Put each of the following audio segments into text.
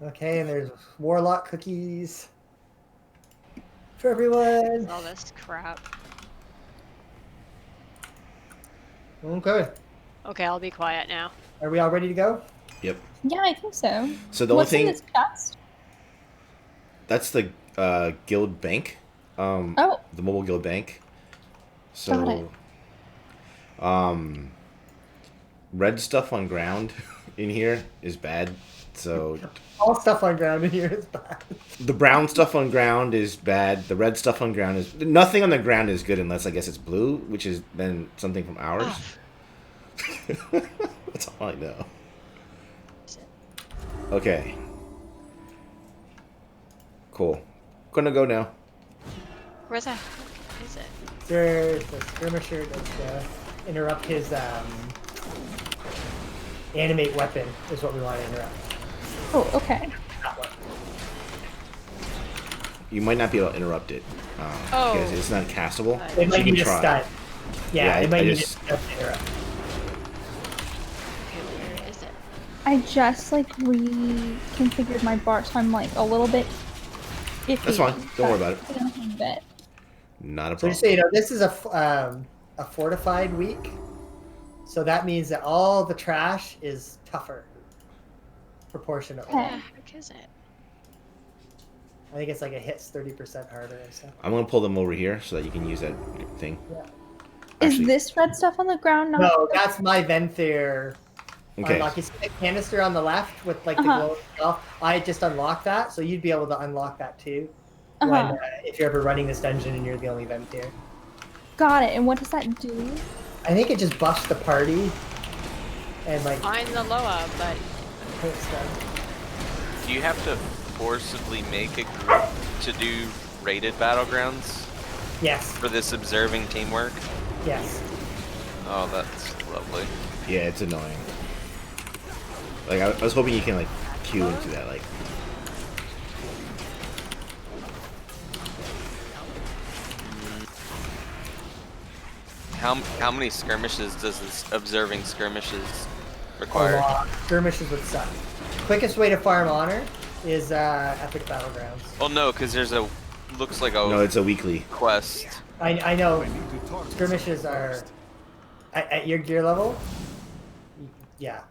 Okay, and there's warlock cookies for everyone. All this crap. Okay. Okay, I'll be quiet now. Are we all ready to go? Yep. Yeah, I think so. So the What's only in thing this chest? that's the guild bank, Oh, the mobile guild bank. got it. So, red stuff on ground in here is bad. So All stuff on ground in here is bad. the brown stuff on ground is bad. The red stuff on ground is nothing on the ground is good unless I guess it's blue, which is then something from ours. Ah. That's all I know. Okay. Cool. Gonna go now. Where the heck is it? There's a skirmisher that's interrupt his animate weapon is what we want to interrupt. Oh, okay. That one. You might not be able to interrupt it because it's not castable. They So might you need can a try. stun. Yeah, Yeah, they might I need just- a stun to interrupt. Okay, where is it? I just like reconfigured my bar, so I'm like a little bit iffy. That's fine. Don't worry about it. I don't hang a bit. Not a So problem. just so you know, this is a fortified week, so that means that all the trash is tougher, proportionately. Okay. Where the heck is it? I think it's like it hits 30% harder and stuff. I'm gonna pull them over here so that you can use that thing. Yeah. Is this red stuff on the ground now? No, that's my Venthyr. Okay. Unlock. You see the canister on the left with like the glowing stuff? I just unlocked that, so you'd be able to unlock that too. When, if you're ever running this dungeon and you're the only Venthyr. Got it. And what does that do? I think it just buffs the party. And like Find the Loa, but hurts them. Do you have to forcibly make a group to do rated battlegrounds Yes. for this observing teamwork? Yes. Oh, that's lovely. Yeah, it's annoying. Like I was hoping you can like queue into that. Like How many skirmishes does this observing skirmishes A require? lot. Skirmishes would suck. Quickest way to farm honor is Epic Battlegrounds. Well, no, because there's a looks like a no, it's a weekly. quest. I know skirmishes are at your gear level. Yeah,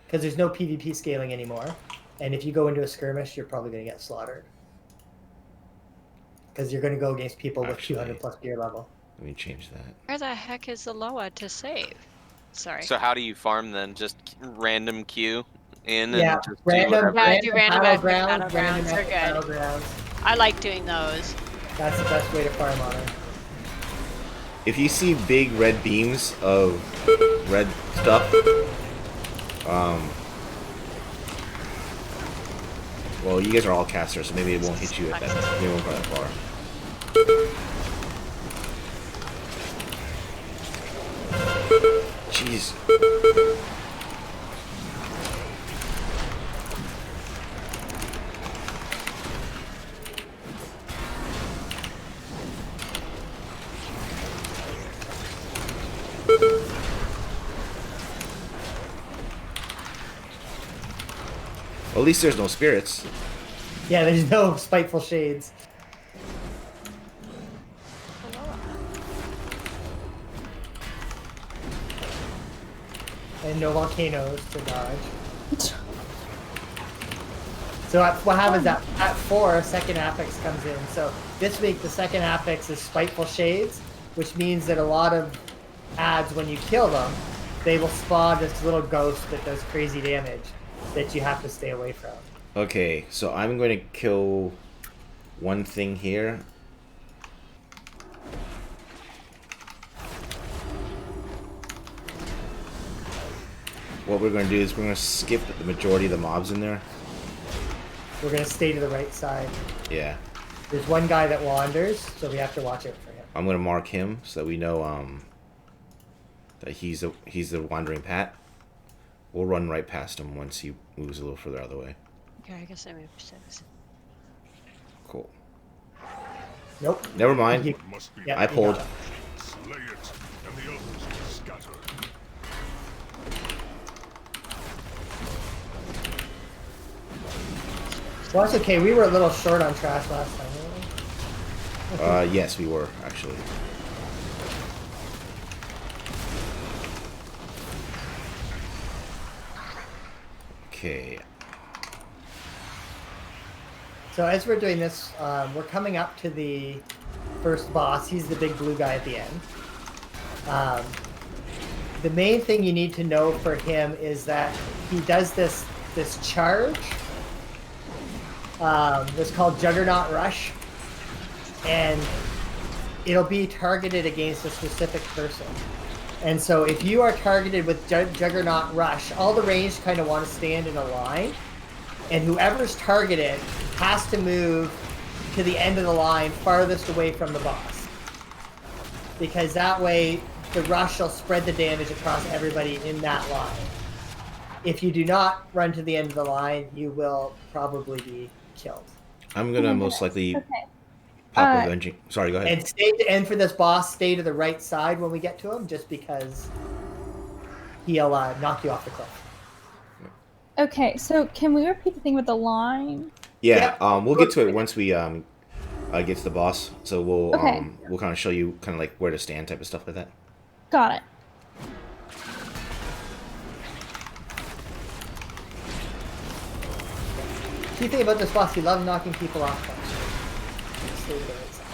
because there's no PvP scaling anymore, and if you go into a skirmish, you're probably going to get slaughtered because you're going to go against people with Actually, 200 plus gear level. Let me change that. where the heck is the Loa to save? Sorry. So how do you farm then? Just random queue in Yeah, and just random, do Yeah, do random epic battlegrounds, battlegrounds, they're epic good. battlegrounds. I like doing those. That's the best way to farm honor. If you see big red beams of red stuff, well, you guys are all casters, so maybe it won't hit you at that. Maybe it won't go that far. Jeez. Well, at least there's no spirits. Yeah, there's no spiteful shades. And no volcanoes to dodge. So what happens at 4, second affix comes in. So this week the second affix is Spiteful Shades, which means that a lot of ads, when you kill them, they will spawn this little ghost that does crazy damage that you have to stay away from. Okay, so I'm going to kill one thing here. What we're going to do is we're going to skip the majority of the mobs in there. We're going to stay to the right side. Yeah. There's one guy that wanders, so we have to watch out for him. I'm going to mark him so that we know that he's the wandering pat. We'll run right past him once he moves a little further out of the way. Okay, I guess I moved 6. Cool. Nope. Never mind. Yeah, I pulled. got it. Slay it, and the others will scatter. Well, that's okay. We were a little short on trash last time, weren't we? Yes, we were, actually. Okay. So as we're doing this, we're coming up to the first boss. He's the big blue guy at the end. The main thing you need to know for him is that he does this charge. It's called Juggernaut Rush, and it'll be targeted against a specific person. And so if you are targeted with Juggernaut Rush, all the ranged kind of want to stand in a line, and whoever's targeted has to move to the end of the line farthest away from the boss. Because that way, the rush will spread the damage across everybody in that line. If you do not run to the end of the line, you will probably be killed. I'm gonna most likely Okay. pop avenging. Sorry, go ahead. And for this boss, stay to the right side when we get to him, just because he'll knock you off the cliff. Okay, so can we repeat the thing with the line? Yeah, Yeah. we'll get to it once we get to the boss. So we'll Okay. we'll kind of show you kind of like where to stand, type of stuff like that. Got it. Key thing about this boss, he loves knocking people off. Stay to the right side.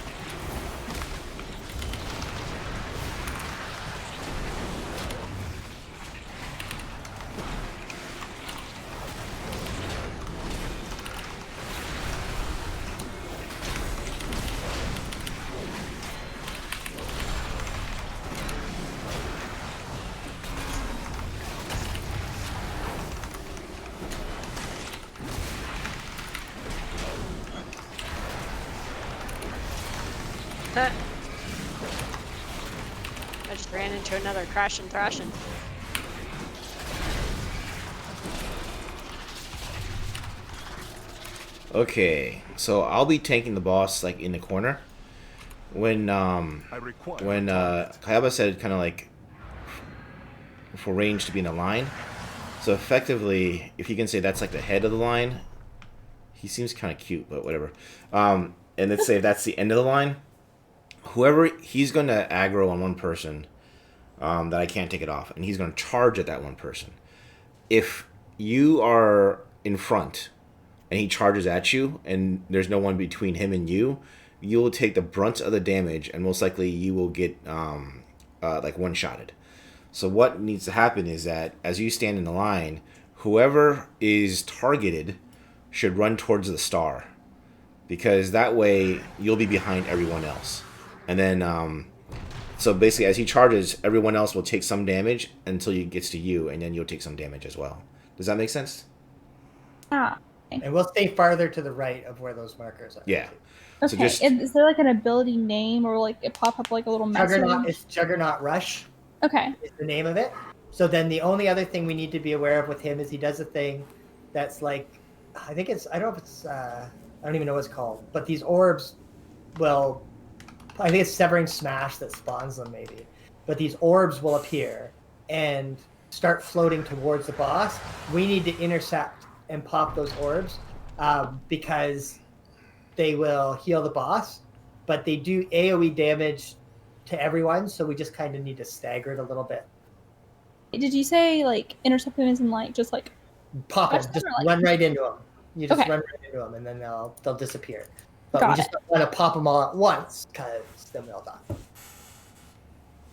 I just ran into another crash and thrashing. Okay, so I'll be tanking the boss like in the corner. When I require Kayaba said kind of like for range to be in a line. So effectively, if you can say that's like the head of the line, he seems kind of cute, but whatever. And let's say if that's the end of the line, whoever he's going to aggro on one person that I can't take it off, and he's going to charge at that one person. If you are in front and he charges at you, and there's no one between him and you, you will take the brunt of the damage, and most likely you will get like one-shotted. So what needs to happen is that as you stand in the line, whoever is targeted should run towards the star, because that way you'll be behind everyone else. And then so basically as he charges, everyone else will take some damage until he gets to you, and then you'll take some damage as well. Does that make sense? Ah. And we'll stay farther to the right of where those markers are. Yeah. Okay. So just Is there like an ability name or like it pop up like a little message? It's Juggernaut Rush Okay. is the name of it. So then the only other thing we need to be aware of with him is he does a thing that's like, I think it's, I don't know if it's, I don't even know what it's called, but these orbs will, I think it's Severing Smash that spawns them maybe, but these orbs will appear and start floating towards the boss. We need to intercept and pop those orbs because they will heal the boss, but they do AoE damage to everyone, so we just kind of need to stagger it a little bit. Did you say like intercept them as in like just like Pop them, Touch them just or, like- run right into them. You just Okay. run right into them, and then they'll disappear. But Got we just don't want to pop them all at once, because then we'll die.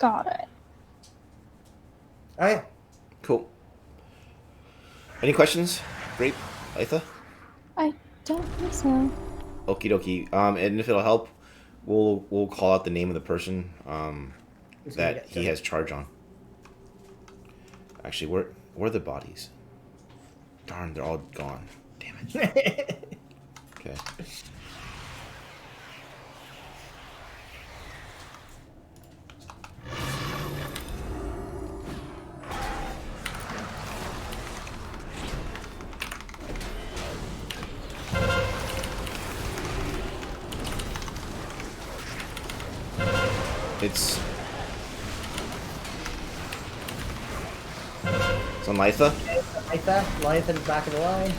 got it? Oh yeah. cool. Any questions? Grape, Aitha? I don't think so. Okie dokie. And if it'll help, we'll call out the name of the person Who's gonna that get he to has charge on. Actually, where are the bodies? Darn, they're all gone. Damn it. it. Okay. It's on Litha. Like that. Lion in the back of the line.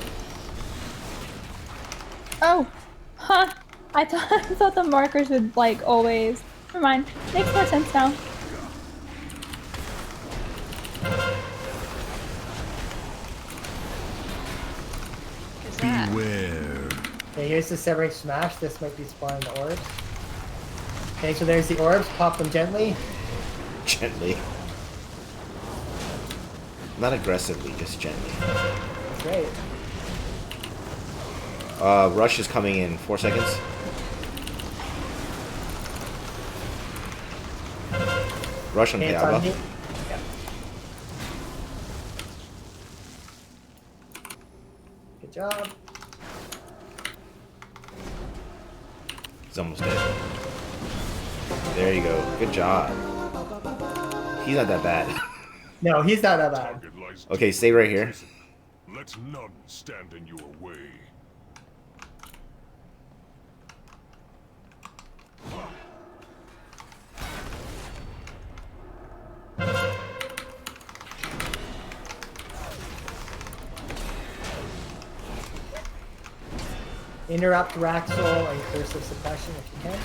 Oh, huh. I thought the markers would like always. Never mind. Makes more sense now. Is that? Beware. Okay, here's the Severing Smash. This might be spawning the orbs. Okay, so there's the orbs. Pop them gently. Gently. Not aggressively, just gently. That's right. Rush is coming in 4 seconds. Rush on Okay, it's on me. Piaba. Yep. Good job. He's almost dead. There you go. Good job. He's not that bad. No, he's not that bad. Target lies Okay, stay right here. Let none stand in your way. Interrupt Raxol and Curse of Suppression if you can.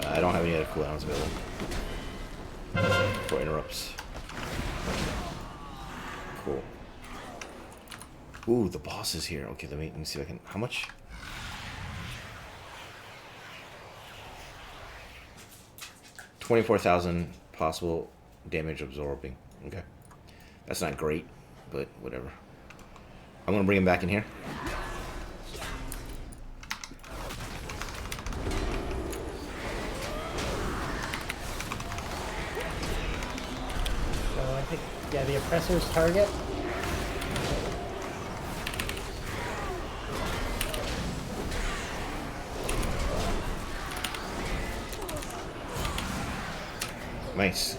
I don't have any other cooldowns available for interrupts. Cool. Ooh, the boss is here. Okay, let me see if I can. How much? $24,000 possible damage absorbing. Okay, that's not great, but whatever. I'm gonna bring him back in here. So I think, yeah, the Oppressor's target. Nice.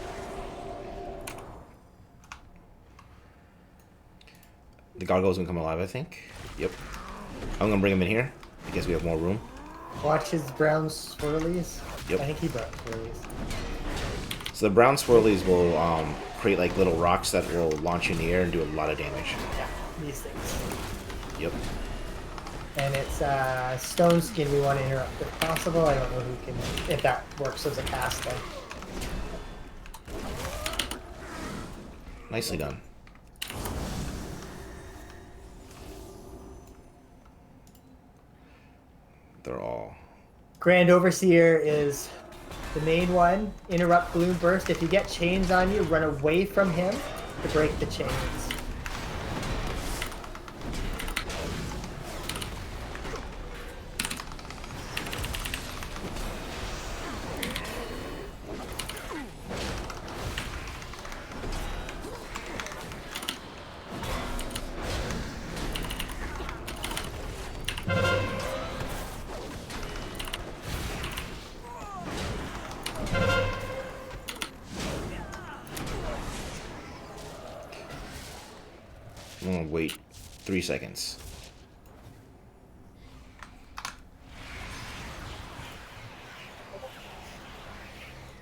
The gargoyle's gonna come alive, I think. Yep. I'm gonna bring him in here because we have more room. Watch his brown swirlies. Yep. I think he brought swirlies. So the brown swirlies will create like little rocks that will launch you in the air and do a lot of damage. Yeah, these things. Yep. And it's Stone Skin we want to interrupt if possible. I don't know who can, if that works as a cast though. Nicely done. They're all... Grand Overseer is the main one. Interrupt Gloom Burst. If you get chains on you, run away from him to break the chains. I'm gonna wait 3 seconds.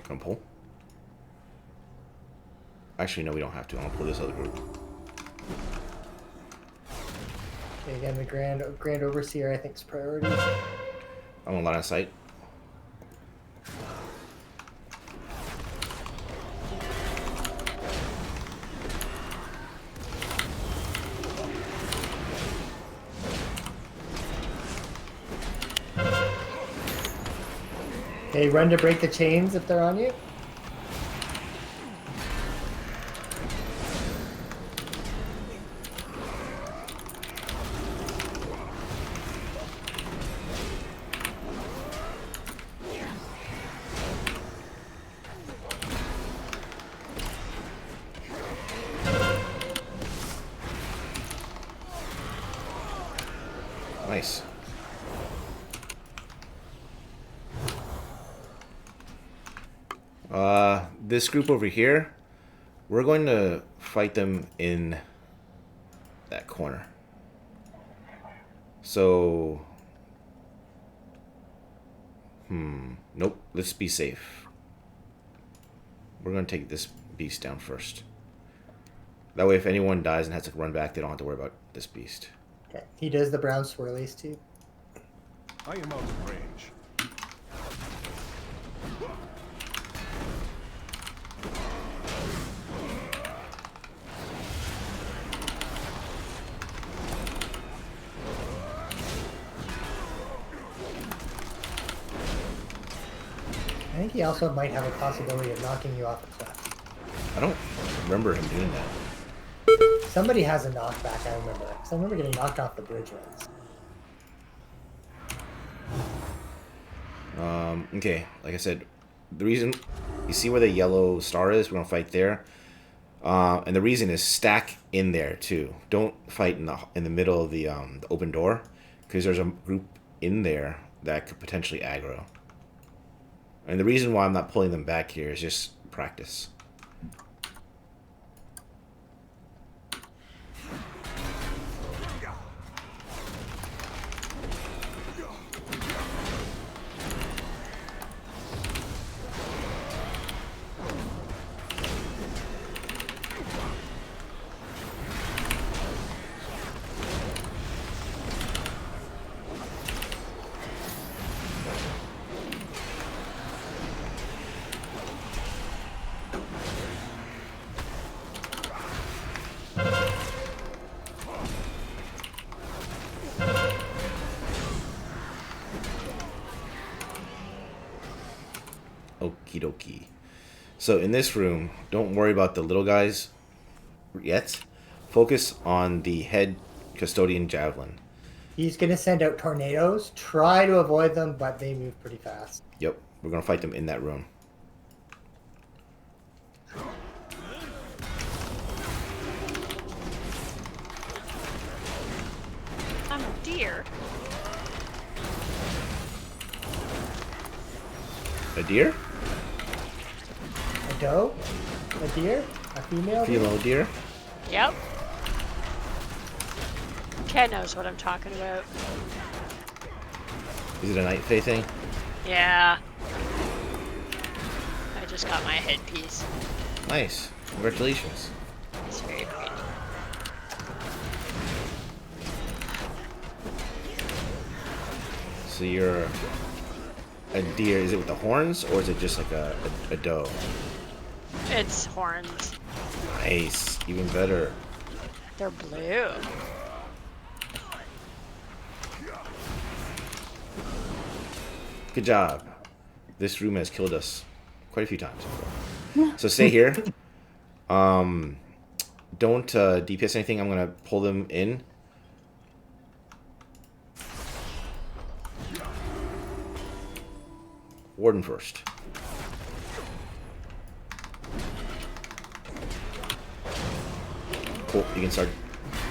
Gonna pull. Actually, no, we don't have to. I'm gonna pull this other group. Okay, again, the Grand Overseer I think is priority. I'm on line of sight. Okay, run to break the chains if they're on you. Nice. This group over here, we're going to fight them in that corner. So, nope, let's be safe. We're going to take this beast down first. That way, if anyone dies and has to run back, they don't have to worry about this beast. Okay. He does the brown swirlies too. I am out of range. I think he also might have a possibility of knocking you off a cliff. I don't remember him doing that. Somebody has a knockback, I remember. Because I remember getting knocked off the bridge once. Okay, like I said, the reason you see where the yellow star is, we're gonna fight there. And the reason is stack in there too. Don't fight in the middle of the open door, because there's a group in there that could potentially aggro. And the reason why I'm not pulling them back here is just practice. Okie dokie. So in this room, don't worry about the little guys yet. Focus on the head custodian javelin. He's going to send out tornadoes. Try to avoid them, but they move pretty fast. Yep, we're gonna fight them in that room. I'm a deer. A deer? A doe? A deer? A female? deer? Female deer? Yep. Ken knows what I'm talking about. Is it a night fae thing? Yeah. I just got my headpiece. Nice. Congratulations. It's very pretty. So you're a deer. Is it with the horns, or is it just like a doe? It's horns. Nice. Even better. They're blue. Good job. This room has killed us quite a few times. So stay here. Don't DPS anything. I'm gonna pull them in. Warden first. Cool. You can start.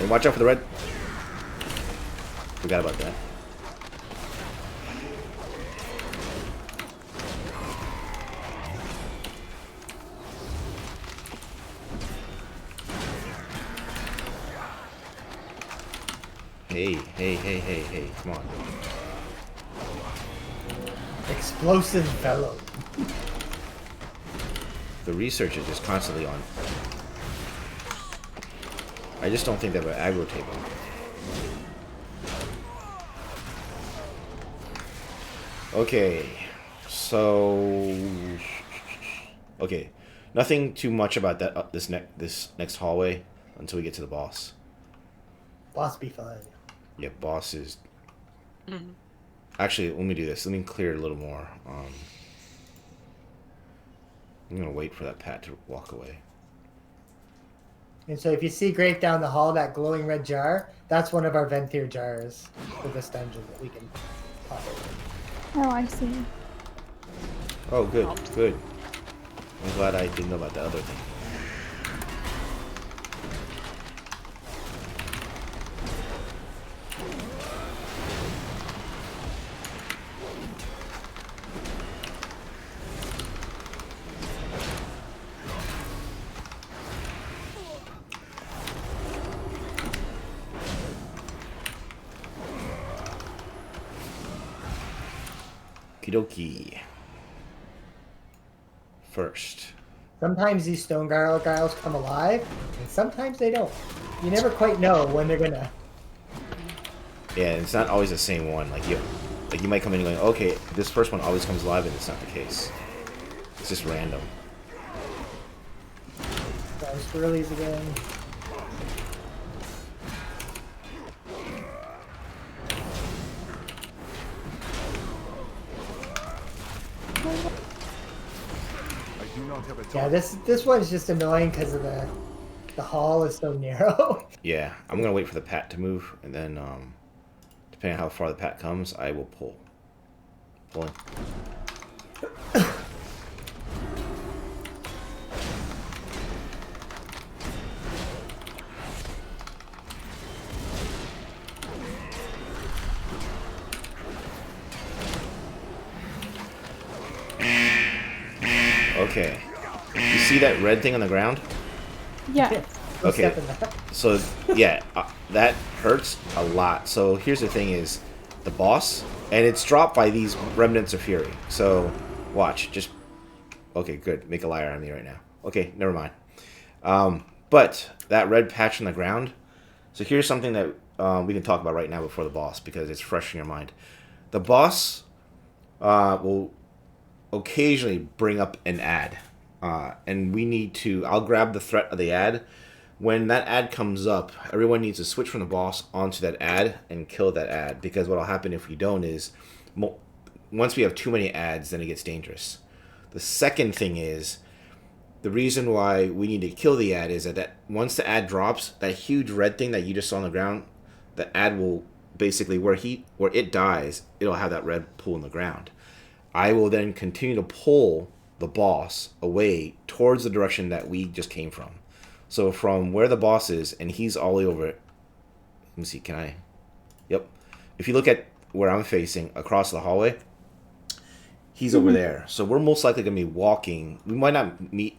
And watch out for the red. Forgot about that. Hey, come on. Explosive fellow. The research is just constantly on. I just don't think they have an aggro table. Okay, so... Okay, nothing too much about that this next hallway until we get to the boss. Boss be fun. Yeah, boss is... Actually, let me do this. Let me clear it a little more. I'm going to wait for that Pat to walk away. And so if you see Grape down the hall, that glowing red jar, that's one of our Venthyr jars for this dungeon that we can pop open. Oh, I see. Oh, good, good. I'm glad I didn't know about the other thing. Okie dokie. First. Sometimes these stone gargoyles come alive, and sometimes they don't. You never quite know when they're gonna. Yeah, it's not always the same one. Like you might come in and going, okay, this first one always comes alive, and it's not the case. It's just random. There's swirlies again. I do not have a Yeah, target. this one's just annoying because of the hall is so narrow. Yeah, I'm gonna wait for the pat to move, and then depending on how far the pat comes, I will pull. Pulling. Okay. You see that red thing on the ground? Yeah. No Okay. step in that. So yeah, that hurts a lot. So here's the thing: is the boss, and it's dropped by these remnants of fury. So watch, just okay, good. Make a liar out of me right now. Okay, never mind. But that red patch on the ground. So here's something that we can talk about right now before the boss because it's fresh in your mind. The boss will occasionally bring up an ad, and we need to. I'll grab the threat of the ad. When that ad comes up, everyone needs to switch from the boss onto that ad and kill that ad, because what will happen if we don't is, once we have too many ads, then it gets dangerous. The second thing is, the reason why we need to kill the ad is that once the ad drops, that huge red thing that you just saw on the ground, the ad will basically, where it dies, it'll have that red pool in the ground. I will then continue to pull the boss away towards the direction that we just came from. So from where the boss is, and he's all the way over it. Let me see, can I? Yep. If you look at where I'm facing across the hallway, he's over there. So we're most likely going to be walking. We might not make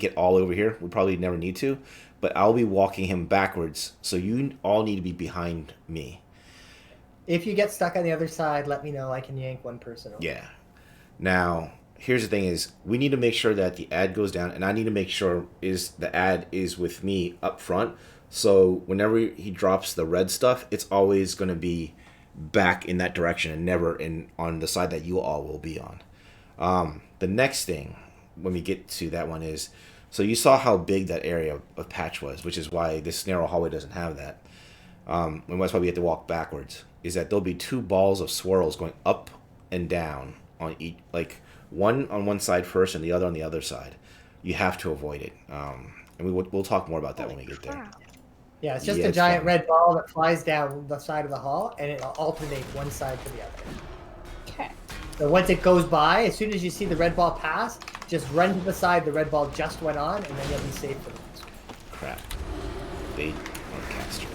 it all over here. We probably never need to. But I'll be walking him backwards. So you all need to be behind me. If you get stuck on the other side, let me know. I can yank one person over. Yeah. Now, here's the thing is, we need to make sure that the ad goes down, and I need to make sure the ad is with me up front. So whenever he drops the red stuff, it's always going to be back in that direction and never on the side that you all will be on. The next thing, when we get to that one is, so you saw how big that area of patch was, which is why this narrow hallway doesn't have that. And that's why we have to walk backwards, is that there'll be two balls of swirls going up and down on each, like one on one side first and the other on the other side. You have to avoid it. And we'll talk more about that when we get there. Yeah, it's just Yeah, a it's giant fine. red ball that flies down the side of the hall, and it'll alternate one side to the other. Okay. So once it goes by, as soon as you see the red ball pass, just run to the side the red ball just went on, and then you'll be safe for the next one. Crap. They are casters.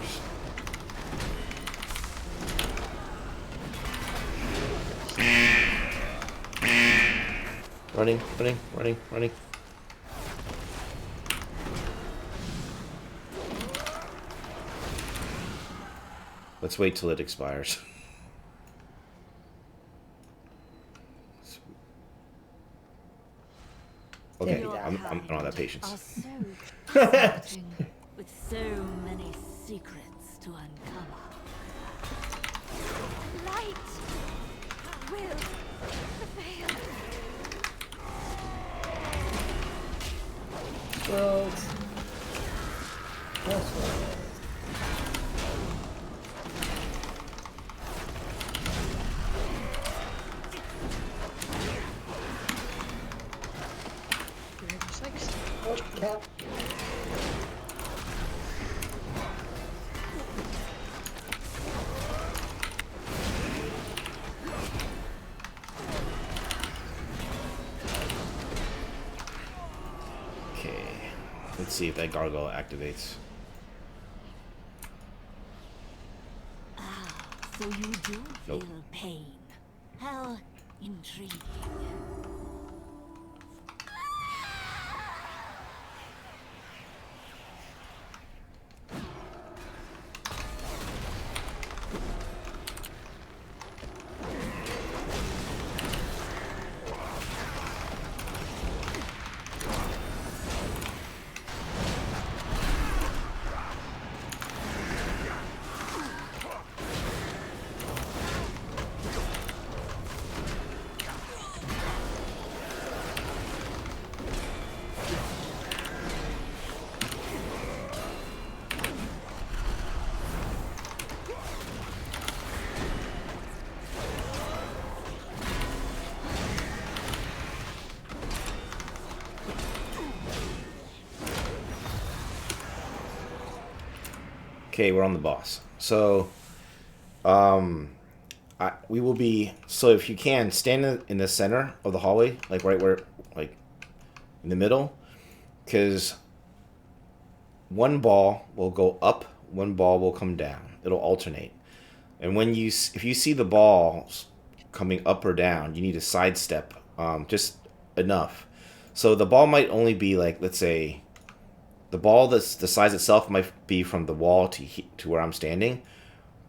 Running, running, running, running. Let's wait till it expires. Okay, Your I don't have that patience. Are so exciting, with so many secrets to uncover. Light will prevail. Swirls. More swirls. Oh, cat. Okay, let's see if that gargoyle activates. So you do Nope. feel pain. How intriguing. Okay, we're on the boss. So, we will be. So if you can stand in the center of the hallway, like right where, like, in the middle, because one ball will go up, one ball will come down. It'll alternate, and when if you see the balls coming up or down, you need to sidestep just enough. So the ball might only be like, let's say, the ball that's the size itself might be from the wall to where I'm standing,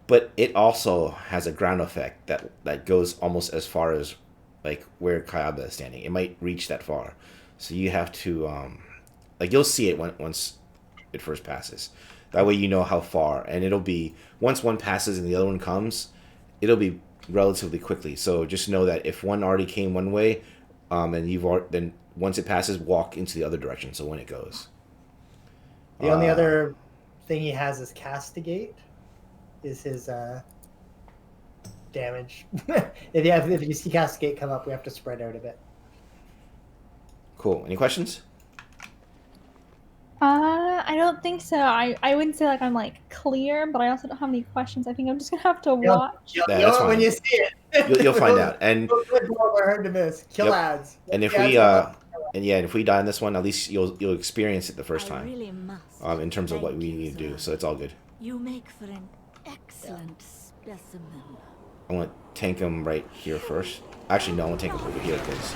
but it also has a ground effect that goes almost as far as like where Kayaba is standing. It might reach that far, so you have to like you'll see it once it first passes. That way you know how far, and it'll be once one passes and the other one comes, it'll be relatively quickly. So just know that if one already came one way, and then once it passes, walk into the other direction. So when it goes, The only other thing he has is Castigate. Is his damage. if you see Castigate come up, we have to spread out a bit. Cool. Any questions? I don't think so. I wouldn't say like I'm like clear, but I also don't have any questions. I think I'm just gonna have to watch. That's fine. When you see it, You'll find out. And we're hard to miss. Kill ads. And if we die in this one, at least you'll experience it the first time. Really must In terms of what thank we you, need to do, sir. so it's all good. You make for an excellent specimen. I want to tank him right here first. Actually, no, I want to tank him over here because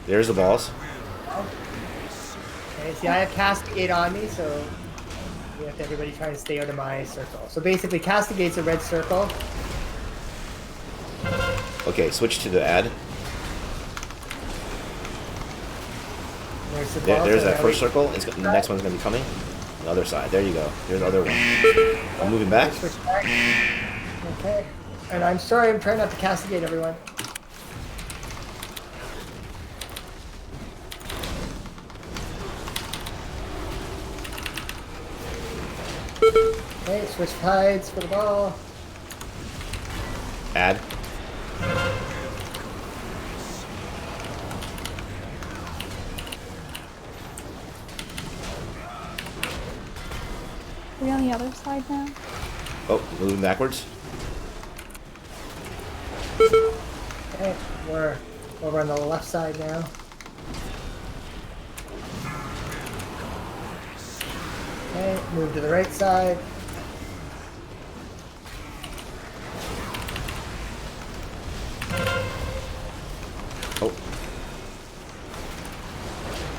there's the balls. Okay, see, I have Castigate on me, so we have to everybody try to stay out of my circle. So basically, Castigate's a red circle. Okay, switch to the ad. There's the balls, There's so that now first we- circle. The next one's going to be coming. The other side. There you go. There's the other one. I'm moving back. Switch back. Okay. And I'm sorry, I'm trying not to castigate everyone. Okay, switch sides for the ball. Ad. Are we on the other side now? Oh, moving backwards. Okay, we're over on the left side now. Okay, move to the right side. Oh.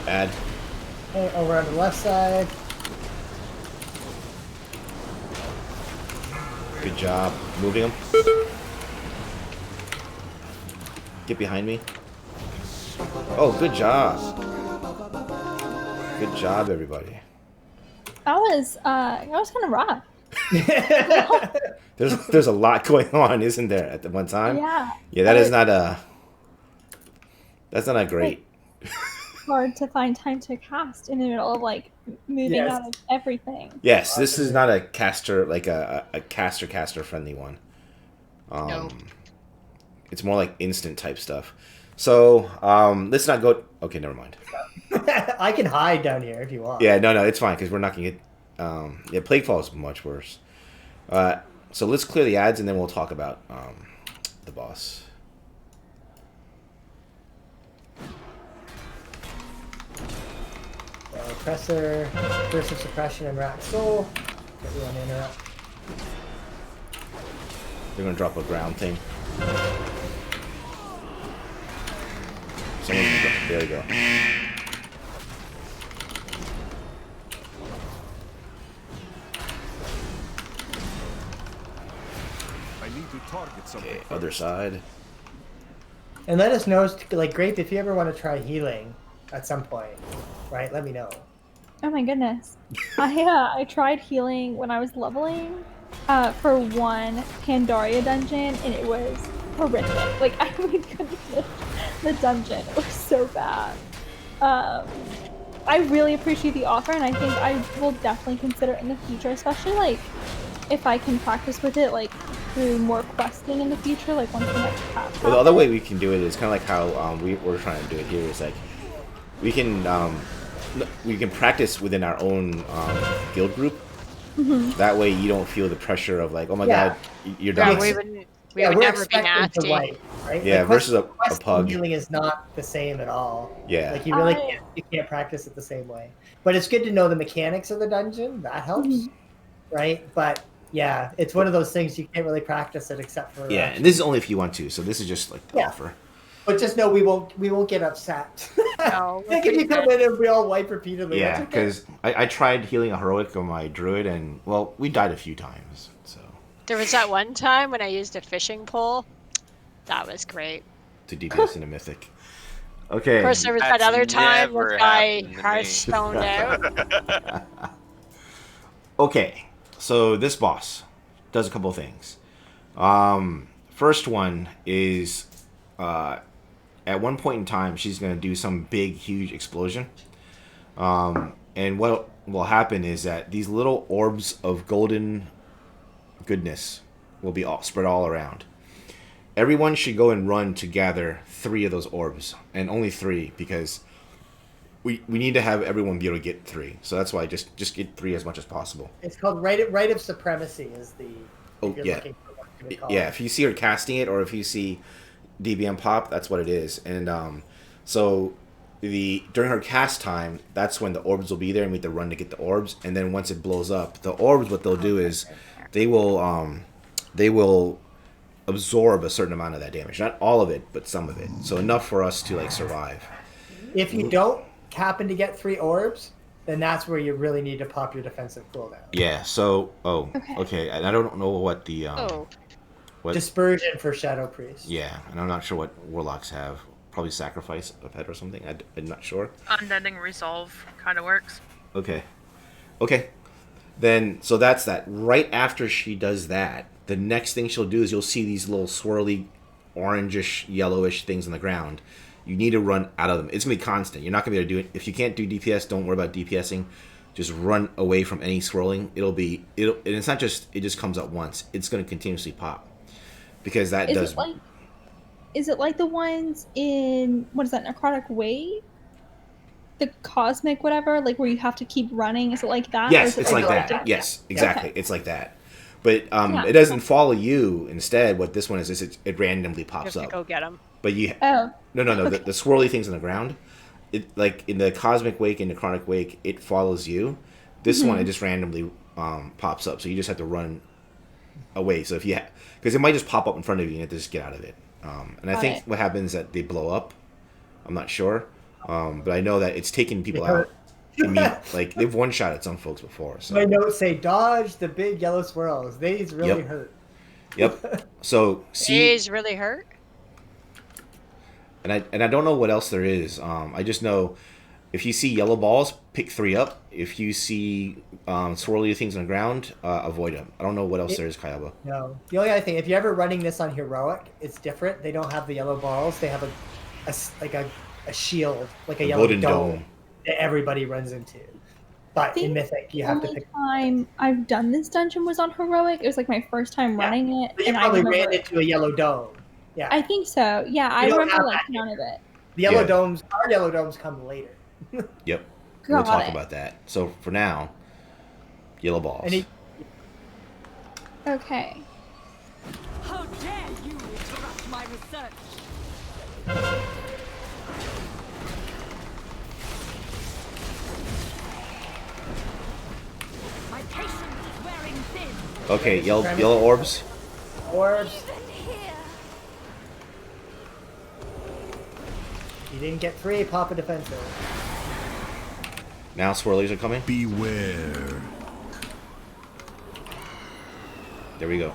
Ad. Okay, over on the left side. Good job. Moving him. Get behind me. Oh, good job. Good job, everybody. That was kind of rough. There's a lot going on, isn't there, at the one time? Yeah. Yeah, that's not a great. Hard to find time to cast in the middle of like moving Yes. out of everything. Yes, this is not a caster like a caster friendly one. No. It's more like instant type stuff. So let's not go. Okay, never mind. I can hide down here if you want. Yeah, no, it's fine because we're not gonna get. Yeah, Plaguefall is much worse. So let's clear the ads and then we'll talk about the boss. Oppressor, Burst of Suppression, and Rack Soul. That we want to interrupt. They're gonna drop a ground thing. Someone's gonna drop. There you go. I need to target something. Okay, other side. And let us know, like, Grape, if you ever want to try healing at some point, right? Let me know. Oh my goodness. I tried healing when I was leveling for one Pandaria dungeon and it was horrific. Like I couldn't finish the dungeon. It was so bad. I really appreciate the offer and I think I will definitely consider it in the future, especially like if I can practice with it like through more questing in the future, like once the next patch. Well, the other way we can do it is kind of like how we're trying to do it here. Is like we can we can practice within our own guild group. That way you don't feel the pressure of like, oh my god, you're Yeah, dying. we would we're never be expecting to nasty. wipe, right? Yeah, Like, versus a quest pug. healing is not the same at all. Yeah. Like you can't practice it the same way. But it's good to know the mechanics of the dungeon. That helps, right? But yeah, it's one of those things you can't really practice it except for Yeah, and this is only if you want to. So this is just like the Yeah. offer. But just know we won't get upset. No, we're Like if you pretty come good. in and we all wipe repeatedly. Yeah, that's okay. because I tried healing a heroic on my druid, and well, we died a few times. So There was that one time when I used a fishing pole. That was great. to DPS in a mythic. Okay. Of course, there was that That's other time never this guy happened to me. has stoned out. Okay, so this boss does a couple of things. First one is at one point in time she's gonna do some big, huge explosion. And what will happen is that these little orbs of golden goodness will be spread all around. Everyone should go and run to gather 3 of those orbs, and only 3 because we need to have everyone be able to get 3. So that's why just get 3 as much as possible. It's called right of supremacy is the Oh, if you're yeah. looking for what you would call Yeah, it. if you see her casting it, or if you see DBM pop, that's what it is. And so during her cast time, that's when the orbs will be there, and we have to run to get the orbs. And then once it blows up, the orbs, what they'll do is they will absorb a certain amount of that damage, not all of it, but some of it. So enough for us to like survive. If you don't happen to get 3 orbs, then that's where you really need to pop your defensive cooldown. Yeah. So okay, and I don't know what the what. Dispersion for Shadow Priest. Yeah, and I'm not sure what warlocks have. Probably sacrifice a pet or something. I'm not sure. Unending resolve kind of works. Okay. Then, so that's that. Right after she does that, the next thing she'll do is you'll see these little swirly, orangish, yellowish things on the ground. You need to run out of them. It's going to be constant. You're not going to be able to do it. If you can't do DPS, don't worry about DPSing. Just run away from any swirling. And it's not just, it just comes up once. It's going to continuously pop. Because that does... Is it like the ones in, what is that, Necrotic Wave? The cosmic whatever, like where you have to keep running? Is it like that? Yes, or is it it's like that. different? Yes, exactly. Okay. It's like that. But it doesn't follow you. Instead, what this one is it randomly You pops have to up. go get him. But you... Oh. No. The swirly things on the ground, it like in the Cosmic Wake and the Necrotic Wake, it follows you. This one, it just randomly pops up. So you just have to run away. So if you... Because it might just pop up in front of you and you have to just get out of it. And I think what happens is that they blow up. I'm not sure. But I know that it's taken people out. Like they've one-shotted some folks before. So. My notes say dodge the big yellow swirls. These really hurt. Yep. So He's really hurt. And I don't know what else there is. I just know if you see yellow balls, pick 3 up. If you see swirly things on the ground, avoid them. I don't know what else there is, Kayaba. No. The only other thing, if you're ever running this on heroic, it's different. They don't have the yellow balls. They have a shield, like a yellow golden dome that everybody runs into. But in Mythic, you have to pick. The only time I've done this dungeon was on heroic. It was like my first time running it, But you and I probably remember. ran into a yellow dome. Yeah. I think so. Yeah, I don't remember have like that. none of it. The yellow Yeah. domes, our yellow domes come later. Yep. We'll Got talk it. about that. So for now, yellow balls. And Okay. How dare you interrupt my research? My patience is wearing thin. Okay, yellow orbs. Orbs. Even here. You didn't get 3, pop a defensive. Now swirlies are coming. Beware. There we go.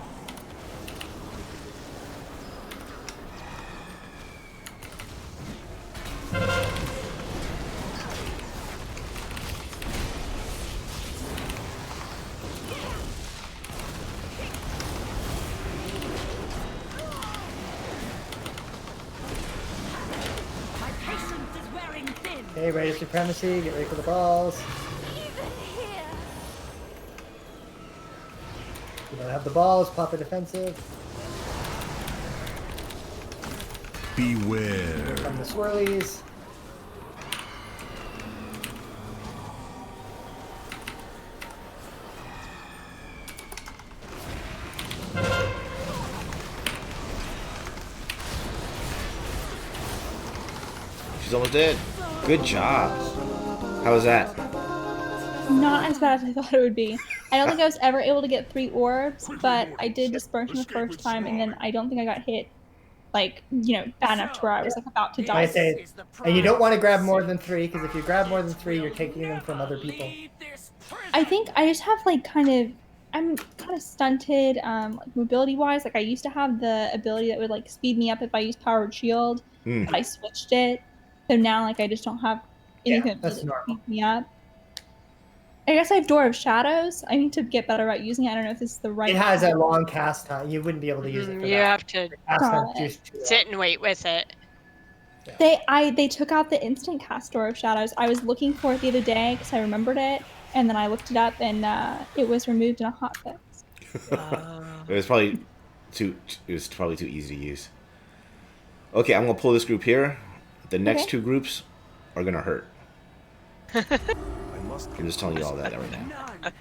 My patience is wearing thin. Okay, ready of supremacy. Get ready for the balls. Even here. You don't have the balls, pop a defensive. Beware. From the swirlies. She's almost dead. Good job. How was that? Not as bad as I thought it would be. I don't think I was ever able to get 3 orbs, but I did dispersion the first time, and then I don't think I got hit, like, you know, bad enough to where I was like about to I die. say, and you don't want to grab more than 3, because if you grab more than 3, you're taking them from other people. I think I just have like I'm kind of stunted, like mobility wise. Like I used to have the ability that would like speed me up if I used powered shield, but I switched it, so now like I just don't have anything that that's really normal. speeds me up. I guess I have Door of Shadows. I need to get better at using it. I don't know if this is the right. It has a long cast time. You wouldn't be able to use it for You that. have to The cast time Got is too long. sit and wait with it. They took out the instant cast Door of Shadows. I was looking for it the other day because I remembered it, and then I looked it up, and it was removed in a hotfix. It was probably too easy to use. Okay, I'm gonna pull this group here. The next Okay. 2 groups are gonna hurt. I must I'm just telling you all that right now.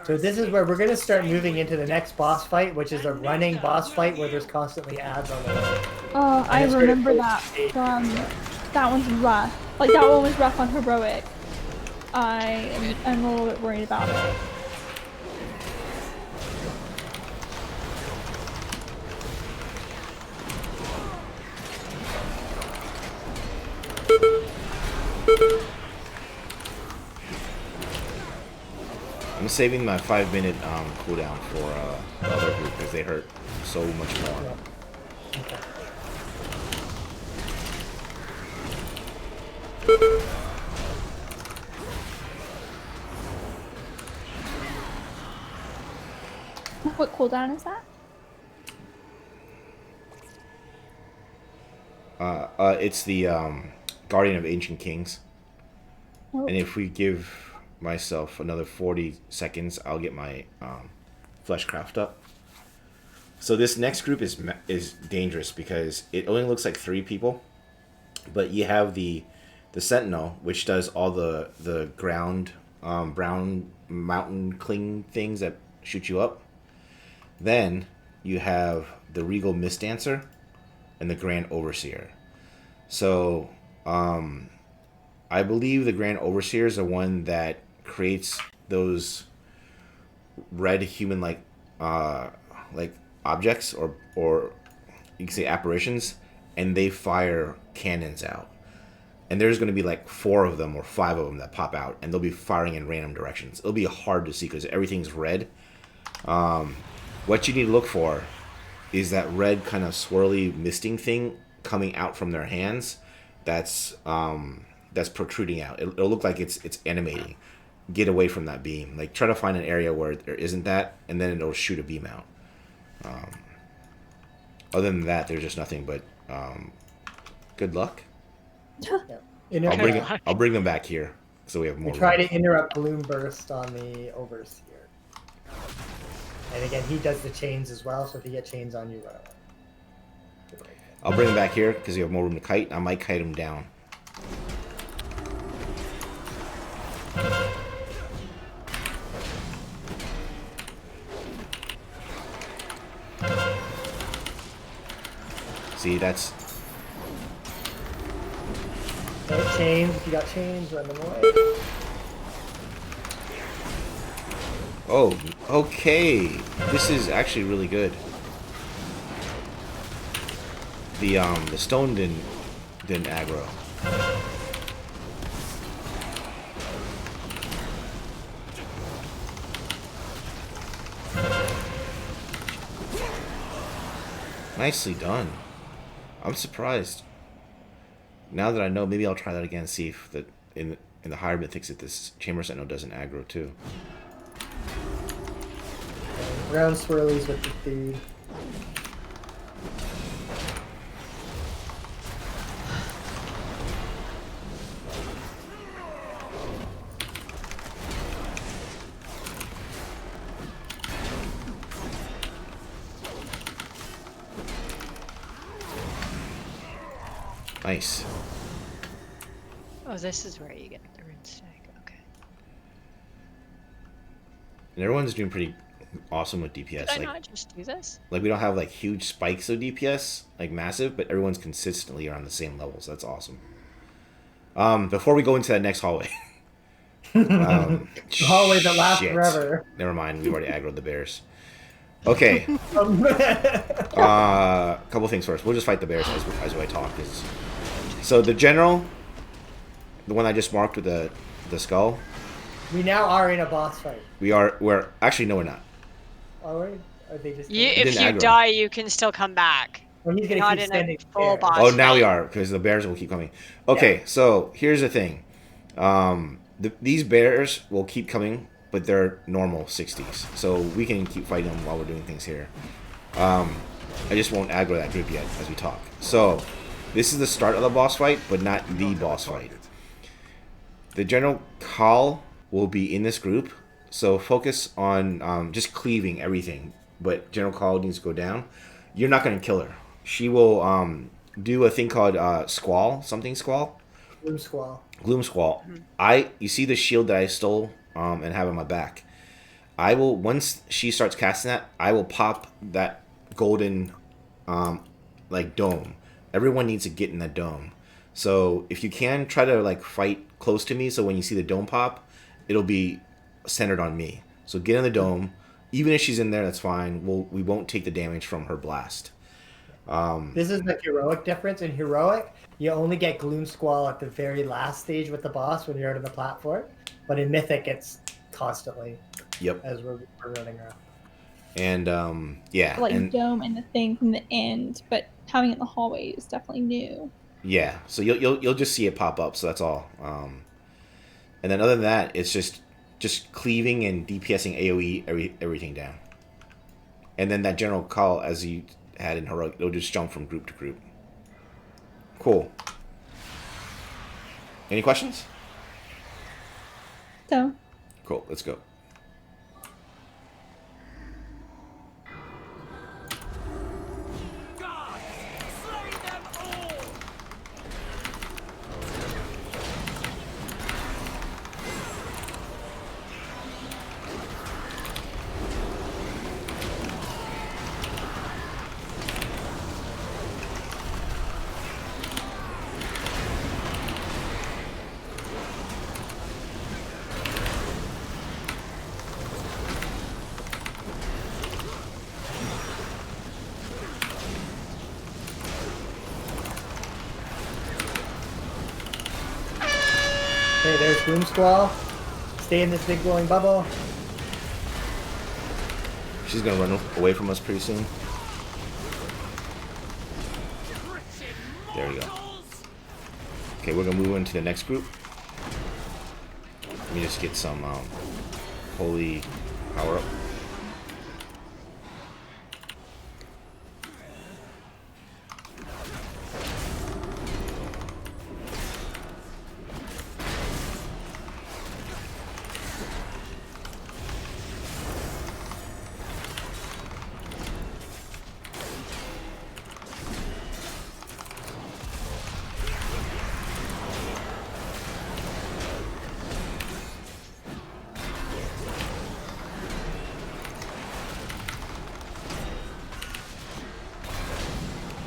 So this is where we're going to start moving into the next boss fight, which is a running boss fight where there's constantly ads on the way. Oh, I it's remember pretty that cool. from that one's rough. Like that one was rough on heroic. I'm a little bit worried about it. I'm saving my 5-minute cooldown for the other group because they hurt so much more. What cooldown is that? It's the Guardian of Ancient Kings. Oh. And if we give myself another 40 seconds, I'll get my fleshcraft up. So this next group is dangerous because it only looks like 3 people, but you have the Sentinel, which does all the ground brown mountain cling things that shoot you up. Then you have the Regal Mist Dancer and the Grand Overseer. So I believe the Grand Overseer is the one that creates those red human-like objects or you can say apparitions, and they fire cannons out. And there's going to be like 4 of them or 5 of them that pop out, and they'll be firing in random directions. It'll be hard to see because everything's red. What you need to look for is that red kind of swirly misting thing coming out from their hands. That's protruding out. It'll look like it's animating. Get away from that beam. Like try to find an area where there isn't that, and then it'll shoot a beam out. Other than that, there's just nothing but good luck. I'll bring them back here so we have more. Try to interrupt Bloom Burst on the Overseer. And again, he does the chains as well, so if you get chains on you, run away. I'll bring them back here because you have more room to kite. I might kite them down. See, that's... Chains, if you got chains, run them away. Oh, okay. This is actually really good. The stone didn't aggro. Nicely done. I'm surprised. Now that I know, maybe I'll try that again. See if that in the higher mythics that this Chamber Sentinel doesn't aggro too. Round swirlies with the food. Nice. Oh, this is where you get the rune stack. Okay. And everyone's doing pretty awesome with DPS. Did I not just do this? Like we don't have like huge spikes of DPS, like massive, but everyone's consistently around the same levels. That's awesome. Before we go into that next hallway. The hallway that lasts shit. forever. Never mind. We've already aggroed the bears. Okay. Couple things first. We'll just fight the bears as I talk. So the general, the one I just marked with the skull. We now are in a boss fight. We're actually no, we're not. Are we? Or they just If didn't you aggro. die, you can still come back. Well, he's gonna Not keep in standing a full there. boss. Oh, now we fight. are, because the bears will keep coming. Okay, so here's the thing. These bears will keep coming, but they're normal 60s. So we can keep fighting them while we're doing things here. I just won't aggro that group yet as we talk. So, this is the start of the boss fight, but not the boss fight. The General Call will be in this group, so focus on just cleaving everything. But General Call needs to go down. You're not going to kill her. She will do a thing called Squall, something Squall. Gloom Squall. Gloom Squall. You see the shield that I stole and have on my back. I will, once she starts casting that, I will pop that golden like dome. Everyone needs to get in that dome. So if you can, try to like fight close to me, so when you see the dome pop, it'll be centered on me. So get in the dome. Even if she's in there, that's fine. We won't take the damage from her blast. This is the heroic difference. In heroic, you only get Gloom Squall at the very last stage with the boss when you're out of the platform. But in mythic, it's constantly. Yep. As we're running around. And yeah. Like and, dome and the thing from the end, but having it in the hallway is definitely new. Yeah. So you'll just see it pop up. So that's all. And then other than that, it's just cleaving and DPSing AOE everything down. And then that general call, as you had in heroic, it'll just jump from group to group. Cool. Any questions? So. Cool. Let's go. Okay, there's Gloom Squall. Stay in this big glowing bubble. She's gonna run away from us pretty soon. There we go. Okay, we're gonna move into the next group. Let me just get some holy power up.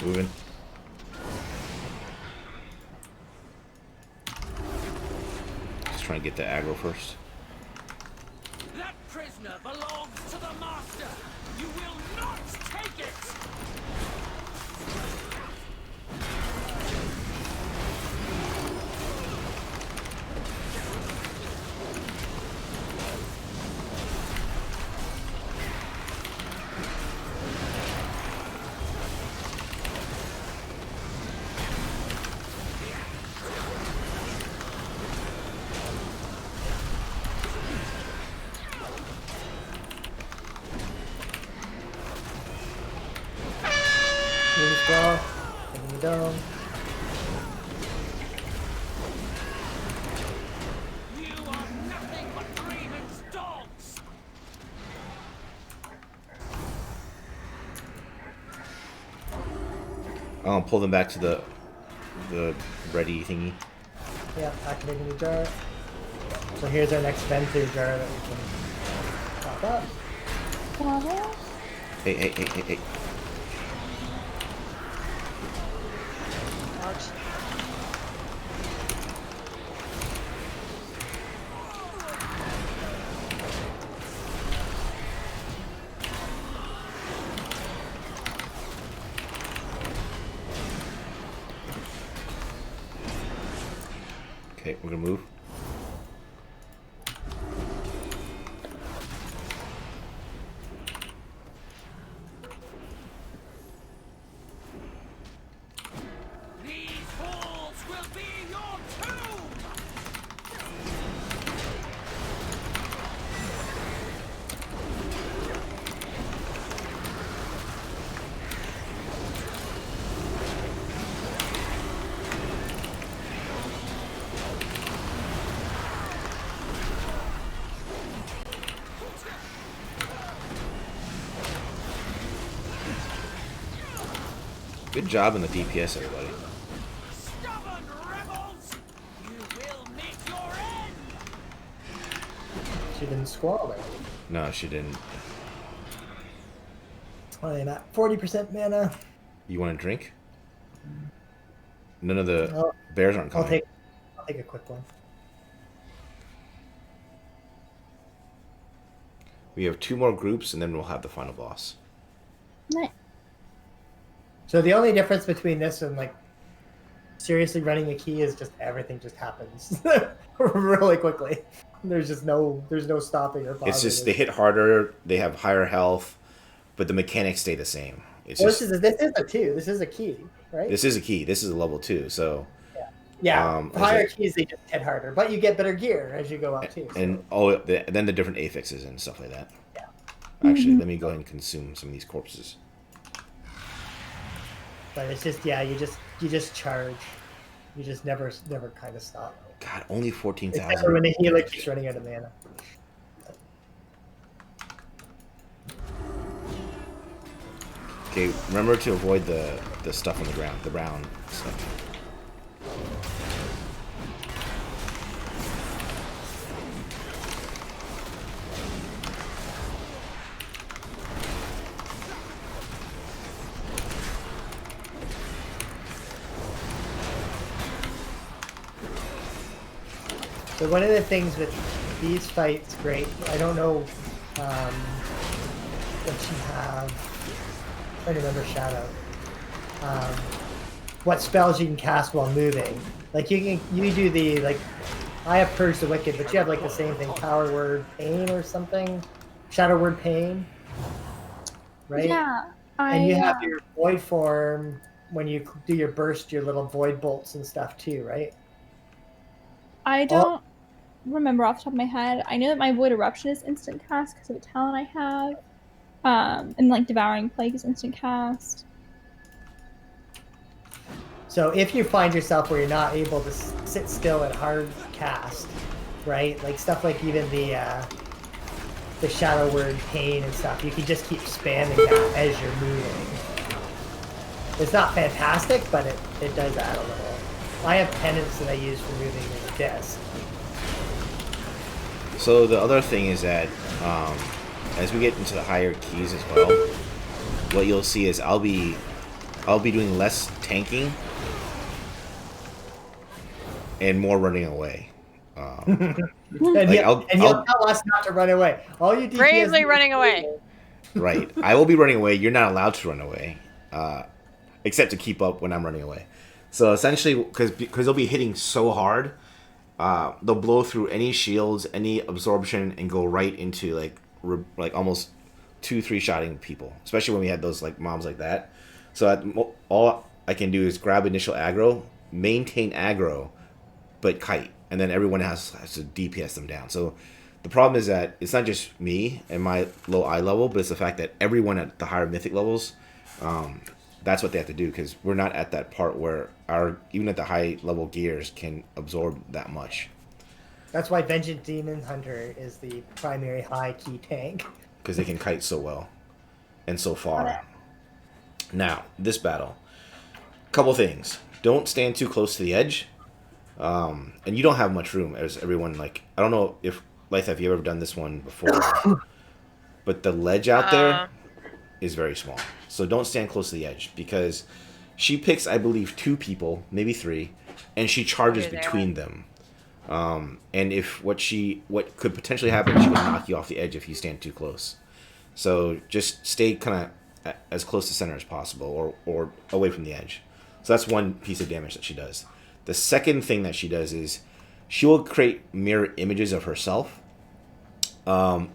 Moving. Just trying to get the aggro first. That prisoner belongs to the master. You will not take it. Gloom Squall. In the dome. You are nothing but Raven's dogs. I'll pull them back to the ready thingy. Yeah, activating the jar. So here's our next Ventu jar that we can pop up. Hey. Okay, we're gonna move. These halls will be your tomb! Good job in the DPS, everybody. Stubborn rebels! You will meet your end! She didn't squall there. No, she didn't. I am at 40% mana. You want a drink? None of the I'll, bears aren't coming. I'll take a quick one. We have 2 more groups, and then we'll have the final boss. Nice. So the only difference between this and like seriously running a key is just everything just happens really quickly. There's no stopping or pausing. It's just they hit harder, they have higher health, but the mechanics stay the same. It's Well, just, this is a 2. This is a key, right? this is a key. This is a level 2. So Yeah, is higher it- keys they just hit harder, but you get better gear as you go up too. So. and then the different affixes and stuff like that. Yeah. Actually, let me go ahead and consume some of these corpses. But it's just you just charge. You just never kind of stop. God, only Except 14,000. for when the healer keeps running out of mana. Okay, remember to avoid the stuff on the ground, the brown stuff. So one of the things with these fights, great. I don't know what you have. I'm trying to remember Shadow. What spells you can cast while moving? Like you do the like. I have Purge the Wicked, but you have like the same thing, Power Word Pain or something, Shadow Word Pain, right? Yeah. And you have your Void form when you do your burst, your little Void bolts and stuff too, right? I don't remember off the top of my head. I know that my Void Eruption is instant cast because of a talent I have. And like Devouring Plague is instant cast. So if you find yourself where you're not able to sit still at hard cast, right? Like stuff like even the Shadow Word Pain and stuff, you can just keep spamming that as you're moving. It's not fantastic, but it does add a little. I have penance that I use for moving the disc. So the other thing is that as we get into the higher keys as well, what you'll see is I'll be doing less tanking and more running away. And Like, you'll tell us not to run away. All you DPS Bravely do- running away. Right, I will be running away. You're not allowed to run away, except to keep up when I'm running away. So essentially, because they'll be hitting so hard, they'll blow through any shields, any absorption, and go right into like almost 2-3 shotting people. Especially when we had those like mobs like that. So all I can do is grab initial aggro, maintain aggro, but kite, and then everyone has to DPS them down. So the problem is that it's not just me and my low eye level, but it's the fact that everyone at the higher mythic levels, that's what they have to do, because we're not at that part where even at the high level gears can absorb that much. That's why Vengeance Demon Hunter is the primary high key tank. Because they can kite so well and so far. Now, this battle. Couple things. Don't stand too close to the edge. And you don't have much room, as everyone, like, I don't know if, Lytha, have you ever done this one before? But the ledge out there is very small. So don't stand close to the edge, because she picks, I believe, 2 people, maybe 3, and she charges between them. And if what could potentially happen, she can knock you off the edge if you stand too close. So just stay kind of as close to center as possible, or away from the edge. So that's one piece of damage that she does. The second thing that she does is she will create mirror images of herself, in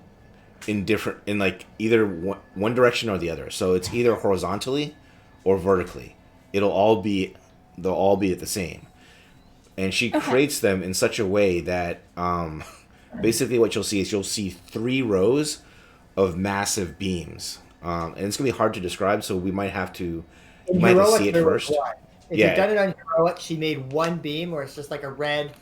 like either one direction or the other. So it's either horizontally or vertically. They'll all be at the same. And she creates them in such a way that basically what you'll see 3 rows of massive beams. And it's gonna be hard to describe, so we might have to see it there was first. one. If you've done it on Heroic, she made one beam where it's just like a red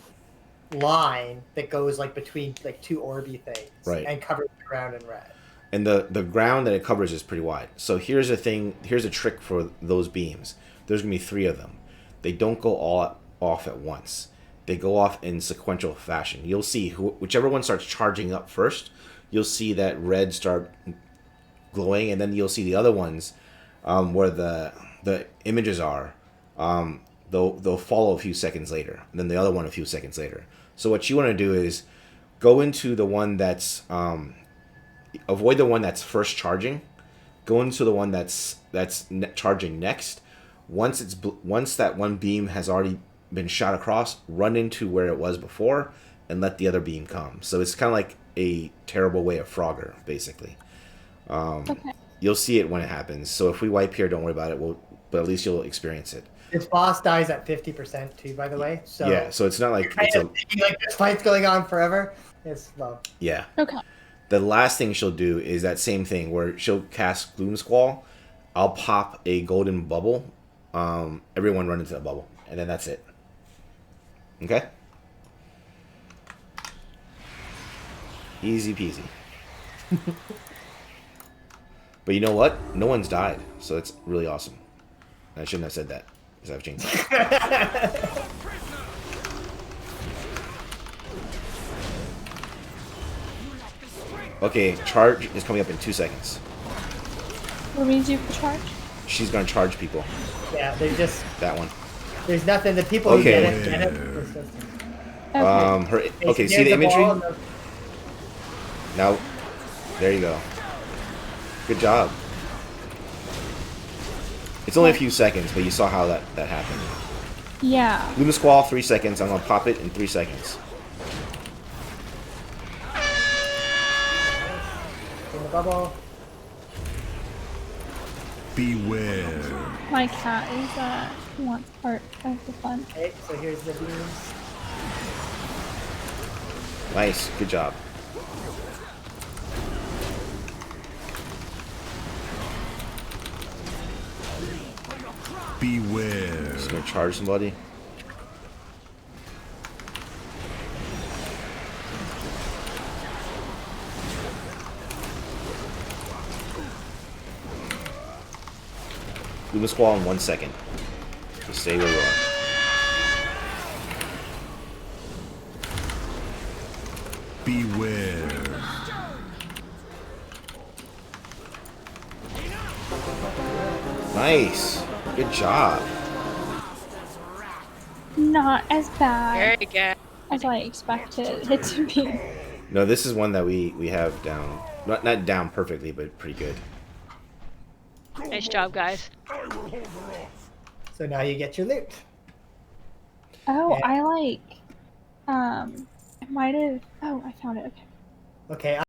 line that goes like between like 2 orby things, Right, and covers the ground in red. and the ground that it covers is pretty wide. So here's a trick for those beams. There's gonna be 3 of them. They don't go all off at once. They go off in sequential fashion. You'll see whichever one starts charging up first, you'll see that red start glowing, and then you'll see the other ones where the images are. They'll follow a few seconds later, and then the other one a few seconds later. So what you want to do is go into the one that's avoid the one that's first charging. Go into the one that's charging next. Once that one beam has already been shot across, run into where it was before and let the other beam come. So it's kind of like a terrible way of Frogger, basically. You'll see it when it happens. So if we wipe here, don't worry about it. But at least you'll experience it. This boss dies at 50% too, by the way. So yeah, so it's not like it's like this fight's going on forever. It's low. Yeah. Okay. The last thing she'll do is that same thing where she'll cast Gloom Squall. I'll pop a golden bubble. Everyone run into that bubble, and then that's it. Okay? Easy peasy. But you know what? No one's died, so that's really awesome. I shouldn't have said that, because I've changed it. Okay, charge is coming up in 2 seconds. What means you can charge? She's gonna charge people. Yeah, they just That one. there's nothing. The people who get it get it. It's just- Okay. See the imagery? ball and the- Now, there you go. Good job. It's only a few seconds, but you saw how that happened. Yeah. Luma Squall, 3 seconds. I'm gonna pop it in 3 seconds. in the bubble. Beware. My cat is wants part of the fun. Okay, so here's the beams. Nice. Good job. Beware. Just gonna charge somebody. Luma Squall in 1 second. Just stay where you are. Beware. Nice. Good job. Not as bad Very good. as I expected it to be. No, this is one that we have down. Not down perfectly, but pretty good. Nice job, guys. So now you get your loot. Oh, Yeah. I like. I might have. Oh, I found it. Okay. Okay,